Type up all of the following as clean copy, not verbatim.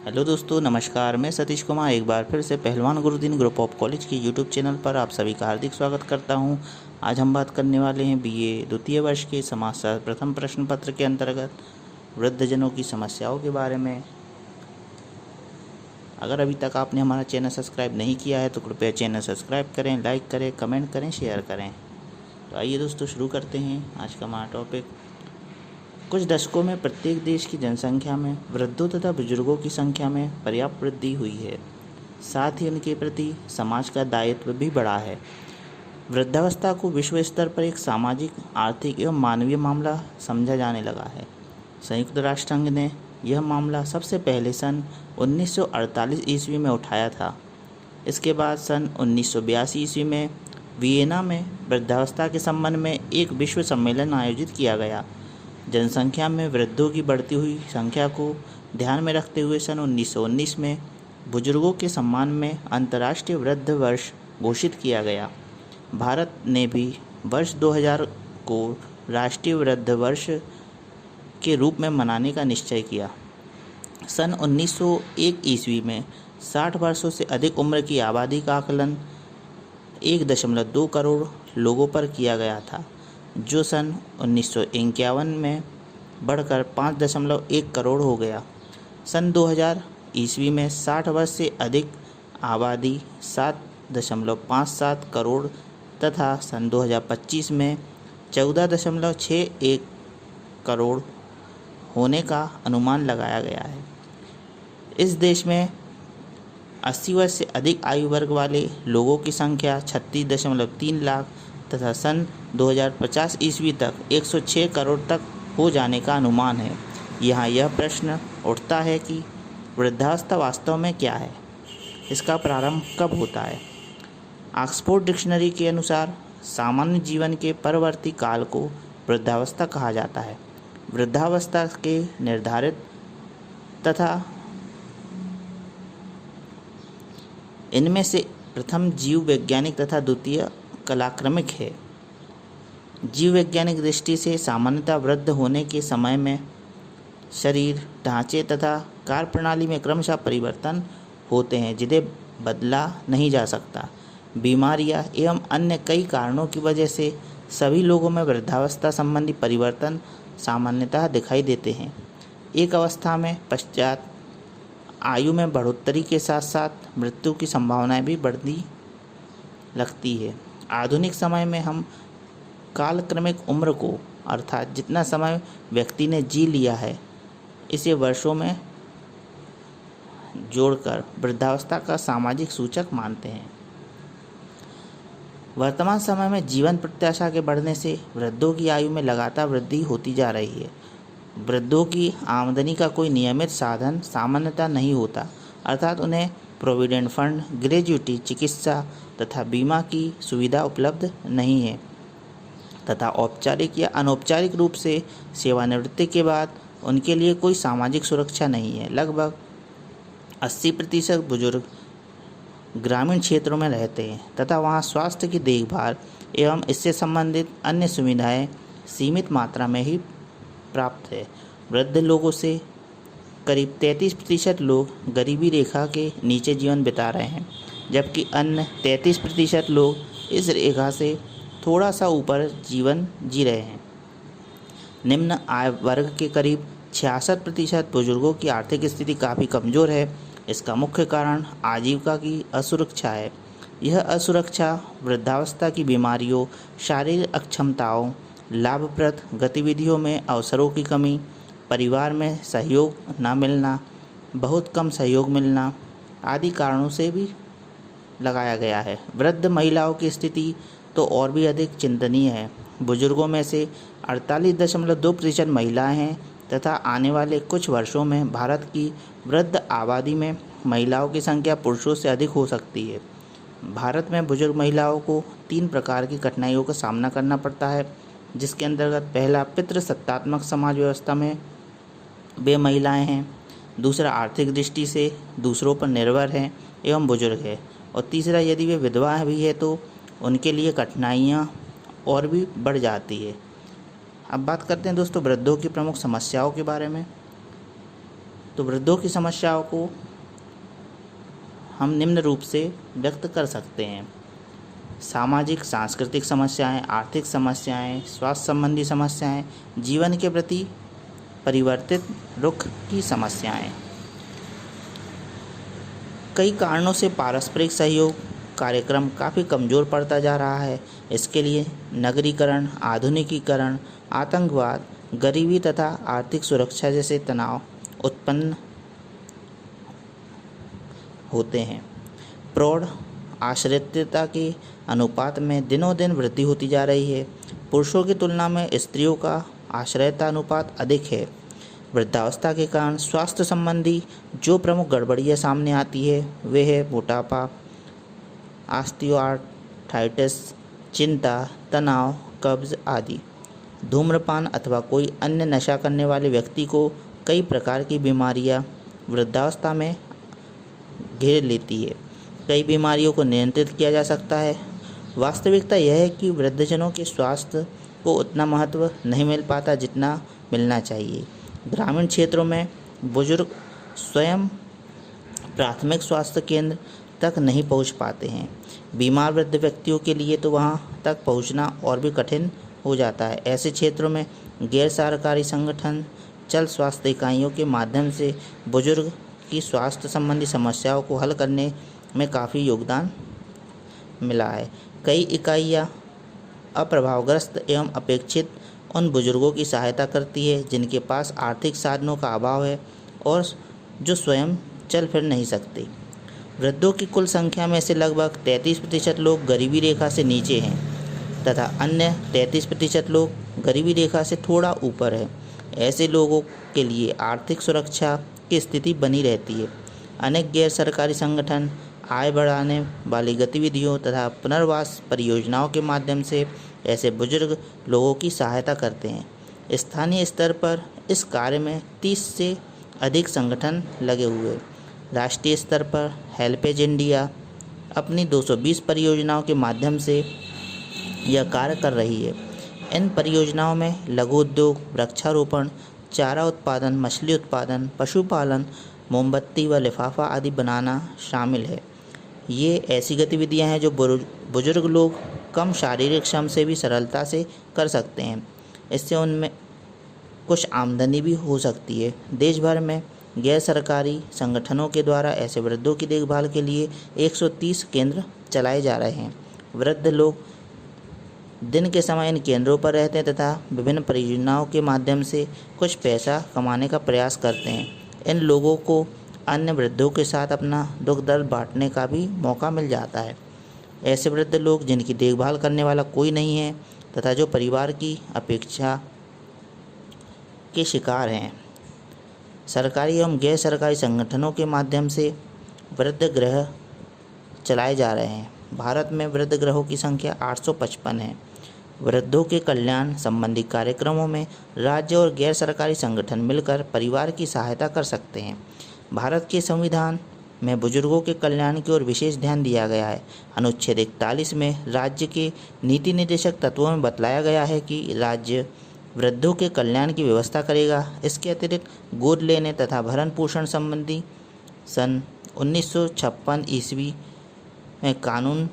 Hello दोस्तों, नमस्कार। मैं सतीश कुमार एक बार फिर से पहलवान गुरुदीन ग्रुप ऑफ कॉलेज की यूट्यूब चैनल पर आप सभी का हार्दिक स्वागत करता हूं। आज हम बात करने वाले हैं बीए द्वितीय वर्ष के समाजशास्त्र प्रथम प्रश्न पत्र के अंतर्गत वृद्धजनों की समस्याओं के बारे में। अगर अभी तक आपने हमारा चैनल सब्सक्राइब नहीं किया है तो कृपया चैनल सब्सक्राइब करें, लाइक करें, कमेंट करें, शेयर करें। तो आइए दोस्तों शुरू करते हैं आज का हमारा टॉपिक। कुछ दशकों में प्रत्येक देश की जनसंख्या में वृद्धों तथा बुजुर्गों की संख्या में पर्याप्त वृद्धि हुई है। साथ ही उनके प्रति समाज का दायित्व भी बढ़ा है। वृद्धावस्था को विश्व स्तर पर एक सामाजिक, आर्थिक एवं मानवीय मामला समझा जाने लगा है। संयुक्त राष्ट्र संघ ने यह मामला सबसे पहले सन 1948 ईस्वी में उठाया था। इसके बाद सन 1982 ईस्वी में वियना में वृद्धावस्था के संबंध में एक विश्व सम्मेलन आयोजित किया गया। जनसंख्या में वृद्धों की बढ़ती हुई संख्या को ध्यान में रखते हुए सन 1919 में बुजुर्गों के सम्मान में अंतर्राष्ट्रीय वृद्ध वर्ष घोषित किया गया। भारत ने भी वर्ष 2000 को राष्ट्रीय वृद्ध वर्ष के रूप में मनाने का निश्चय किया। सन 1901 ईस्वी में 60 वर्षों से अधिक उम्र की आबादी का आकलन 1.2 करोड़ लोगों पर किया गया था, जो सन 1951 में बढ़कर 5.1 करोड़ हो गया। सन 2000 ईस्वी में 60 वर्ष से अधिक आबादी 7.57 करोड़ तथा सन 2025 में 14.61 करोड़ होने का अनुमान लगाया गया है। इस देश में 80 वर्ष से अधिक आयु वर्ग वाले लोगों की संख्या 36.3 लाख तथा सन 2050 ईस्वी तक 106 करोड़ तक हो जाने का अनुमान है। यहाँ यह प्रश्न उठता है कि वृद्धावस्था वास्तव में क्या है, इसका प्रारंभ कब होता है। ऑक्सफोर्ड डिक्शनरी के अनुसार सामान्य जीवन के परवर्ती काल को वृद्धावस्था कहा जाता है। वृद्धावस्था के निर्धारित तथा इनमें से प्रथम जीव वैज्ञानिक तथा द्वितीय कालाक्रमिक है। जीव वैज्ञानिक दृष्टि से सामान्यतः वृद्ध होने के समय में शरीर ढांचे तथा कार्यप्रणाली में क्रमशः परिवर्तन होते हैं जिन्हें बदला नहीं जा सकता। बीमारियां एवं अन्य कई कारणों की वजह से सभी लोगों में वृद्धावस्था संबंधी परिवर्तन सामान्यतः दिखाई देते हैं। एक अवस्था में पश्चात आयु में बढ़ोतरी के साथ साथ मृत्यु की संभावनाएं भी बढ़ती लगती है। आधुनिक समय में हम कालक्रमिक उम्र को, अर्थात जितना समय व्यक्ति ने जी लिया है, इसे वर्षों में जोड़कर वृद्धावस्था का सामाजिक सूचक मानते हैं। वर्तमान समय में जीवन प्रत्याशा के बढ़ने से वृद्धों की आयु में लगातार वृद्धि होती जा रही है। वृद्धों की आमदनी का कोई नियमित साधन सामान्यतः नहीं होता, अर्थात उन्हें प्रोविडेंट फंड, ग्रेच्युटी, चिकित्सा तथा बीमा की सुविधा उपलब्ध नहीं है तथा औपचारिक या अनौपचारिक रूप से सेवानिवृत्ति के बाद उनके लिए कोई सामाजिक सुरक्षा नहीं है। लगभग 80% बुजुर्ग ग्रामीण क्षेत्रों में रहते हैं तथा वहां स्वास्थ्य की देखभाल एवं इससे संबंधित अन्य सुविधाएं सीमित मात्रा में ही प्राप्त है। वृद्ध लोगों से करीब 33% लोग गरीबी रेखा के नीचे जीवन बिता रहे हैं, जबकि अन्य 33% लोग इस रेखा से थोड़ा सा ऊपर जीवन जी रहे हैं। निम्न आय वर्ग के करीब 66% बुजुर्गों की आर्थिक स्थिति काफ़ी कमज़ोर है। इसका मुख्य कारण आजीविका की असुरक्षा है। यह असुरक्षा वृद्धावस्था की बीमारियों, शारीरिक अक्षमताओं, लाभप्रद गतिविधियों में अवसरों की कमी, परिवार में सहयोग न मिलना, बहुत कम सहयोग मिलना आदि कारणों से भी लगाया गया है। वृद्ध महिलाओं की स्थिति तो और भी अधिक चिंतनीय है। बुजुर्गों में से 48.2% महिलाएं हैं तथा आने वाले कुछ वर्षों में भारत की वृद्ध आबादी में महिलाओं की संख्या पुरुषों से अधिक हो सकती है। भारत में बुजुर्ग महिलाओं को 3 प्रकार की कठिनाइयों का सामना करना पड़ता है, जिसके अंतर्गत पहला पितृसत्तात्मक समाज व्यवस्था में वे महिलाएं हैं, दूसरा आर्थिक दृष्टि से दूसरों पर निर्भर हैं एवं बुजुर्ग है, और तीसरा यदि वे विधवा भी है तो उनके लिए कठिनाइयाँ और भी बढ़ जाती है। अब बात करते हैं दोस्तों वृद्धों की प्रमुख समस्याओं के बारे में। तो वृद्धों की समस्याओं को हम निम्न रूप से व्यक्त कर सकते हैं। सामाजिक सांस्कृतिक समस्याएं, आर्थिक समस्याएं, स्वास्थ्य संबंधी समस्याएं, जीवन के प्रति परिवर्तित रुख की समस्याएं। कई कारणों से पारस्परिक सहयोग कार्यक्रम काफ़ी कमज़ोर पड़ता जा रहा है। इसके लिए नगरीकरण, आधुनिकीकरण, आतंकवाद, गरीबी तथा आर्थिक सुरक्षा जैसे तनाव उत्पन्न होते हैं। प्रौढ़ आश्रितता के अनुपात में दिनों दिन वृद्धि होती जा रही है। पुरुषों की तुलना में स्त्रियों का आश्रयता अनुपात अधिक है। वृद्धावस्था के कारण स्वास्थ्य संबंधी जो प्रमुख गड़बड़ियाँ सामने आती है वे है मोटापा, ऑस्टियोआर्थराइटिस, चिंता, तनाव, कब्ज आदि। धूम्रपान अथवा कोई अन्य नशा करने वाले व्यक्ति को कई प्रकार की बीमारियां वृद्धावस्था में घेर लेती है। कई बीमारियों को नियंत्रित किया जा सकता है। वास्तविकता यह है कि वृद्धजनों के स्वास्थ्य को उतना महत्व नहीं मिल पाता जितना मिलना चाहिए। ग्रामीण क्षेत्रों में बुजुर्ग स्वयं प्राथमिक स्वास्थ्य केंद्र तक नहीं पहुंच पाते हैं। बीमार वृद्ध व्यक्तियों के लिए तो वहां तक पहुंचना और भी कठिन हो जाता है। ऐसे क्षेत्रों में गैर सरकारी संगठन चल स्वास्थ्य इकाइयों के माध्यम से बुजुर्ग की स्वास्थ्य संबंधी समस्याओं को हल करने में काफ़ी योगदान मिला है। कई इकाइयाँ अप्रभावग्रस्त एवं अपेक्षित उन बुजुर्गों की सहायता करती है जिनके पास आर्थिक साधनों का अभाव है और जो स्वयं चल फिर नहीं सकते। वृद्धों की कुल संख्या में से लगभग 33% लोग गरीबी रेखा से नीचे हैं तथा अन्य 33% लोग गरीबी रेखा से थोड़ा ऊपर है। ऐसे लोगों के लिए आर्थिक सुरक्षा की स्थिति बनी रहती है। अनेक गैर सरकारी संगठन आय बढ़ाने वाली गतिविधियों तथा पुनर्वास परियोजनाओं के माध्यम से ऐसे बुजुर्ग लोगों की सहायता करते हैं। स्थानीय स्तर पर इस कार्य में 30 से अधिक संगठन लगे हुए हैं। राष्ट्रीय स्तर पर हेल्पेज इंडिया अपनी 220 परियोजनाओं के माध्यम से यह कार्य कर रही है। इन परियोजनाओं में लघु उद्योग, वृक्षारोपण, चारा उत्पादन, मछली उत्पादन, पशुपालन, मोमबत्ती व लिफाफा आदि बनाना शामिल है। ये ऐसी गतिविधियां हैं जो बुजुर्ग लोग कम शारीरिक श्रम से भी सरलता से कर सकते हैं। इससे उनमें कुछ आमदनी भी हो सकती है। देश भर में गैर सरकारी संगठनों के द्वारा ऐसे वृद्धों की देखभाल के लिए 130 केंद्र चलाए जा रहे हैं। वृद्ध लोग दिन के समय इन केंद्रों पर रहते हैं तथा विभिन्न परियोजनाओं के माध्यम से कुछ पैसा कमाने का प्रयास करते हैं। इन लोगों को अन्य वृद्धों के साथ अपना दुख दर्द बांटने का भी मौका मिल जाता है। ऐसे वृद्ध लोग जिनकी देखभाल करने वाला कोई नहीं है तथा जो परिवार की अपेक्षा के शिकार हैं। सरकारी एवं गैर सरकारी संगठनों के माध्यम से वृद्ध गृह चलाए जा रहे हैं। भारत में वृद्ध गृहों की संख्या 855 है। वृद्धों के कल्याण संबंधी कार्यक्रमों में राज्य और गैर सरकारी संगठन मिलकर परिवार की सहायता कर सकते हैं। भारत के संविधान में बुजुर्गों के कल्याण की ओर विशेष ध्यान दिया गया है। अनुच्छेद 41 में राज्य के नीति निर्देशक तत्वों में बतलाया गया है कि राज्य वृद्धों के कल्याण की व्यवस्था करेगा। इसके अतिरिक्त गोद लेने तथा भरण पोषण संबंधी सन 1956 ईस्वी में कानून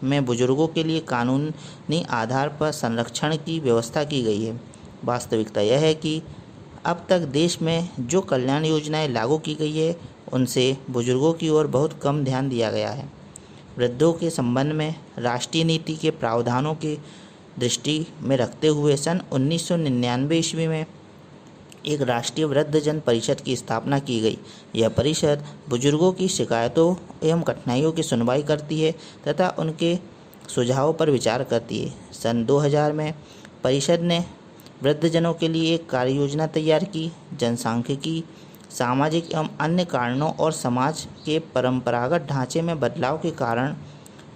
में बुजुर्गों के लिए कानूनी आधार पर संरक्षण की व्यवस्था की गई है। वास्तविकता यह है कि अब तक देश में जो कल्याण योजनाएं लागू की गई है उनसे बुजुर्गों की ओर बहुत कम ध्यान दिया गया है। वृद्धों के संबंध में राष्ट्रीय नीति के प्रावधानों के दृष्टि में रखते हुए सन 1999 ईस्वी में एक राष्ट्रीय वृद्धजन परिषद की स्थापना की गई। यह परिषद बुजुर्गों की शिकायतों एवं कठिनाइयों की सुनवाई करती है तथा उनके सुझावों पर विचार करती है। सन 2000 में परिषद ने वृद्धजनों के लिए एक कार्य योजना तैयार की। जनसांख्यिकी, सामाजिक एवं अन्य कारणों और समाज के परंपरागत ढांचे में बदलाव के कारण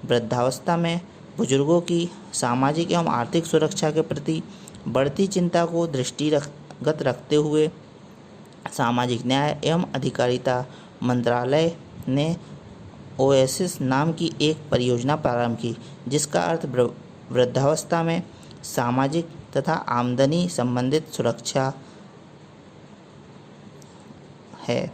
वृद्धावस्था में बुजुर्गों की सामाजिक एवं आर्थिक सुरक्षा के प्रति बढ़ती चिंता को दृष्टिगत रखते हुए सामाजिक न्याय एवं अधिकारिता मंत्रालय ने ओएसिस नाम की एक परियोजना प्रारंभ की, जिसका अर्थ वृद्धावस्था में सामाजिक तथा आमदनी संबंधित सुरक्षा है।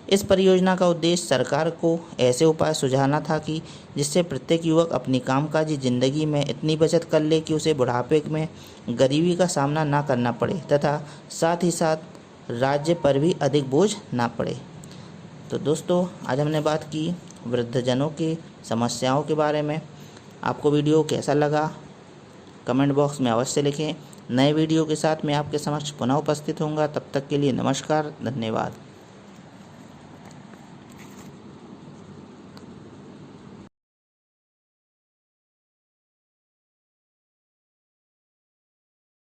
इस परियोजना का उद्देश्य सरकार को ऐसे उपाय सुझाना था कि जिससे प्रत्येक युवक अपनी कामकाजी ज़िंदगी में इतनी बचत कर ले कि उसे बुढ़ापे में गरीबी का सामना ना करना पड़े तथा साथ ही साथ राज्य पर भी अधिक बोझ ना पड़े। तो दोस्तों, आज हमने बात की वृद्धजनों की समस्याओं के बारे में। आपको वीडियो कैसा लगा कमेंट बॉक्स में अवश्य लिखें। नए वीडियो के साथ मैं आपके समक्ष पुनः उपस्थित होऊंगा। तब तक के लिए नमस्कार, धन्यवाद।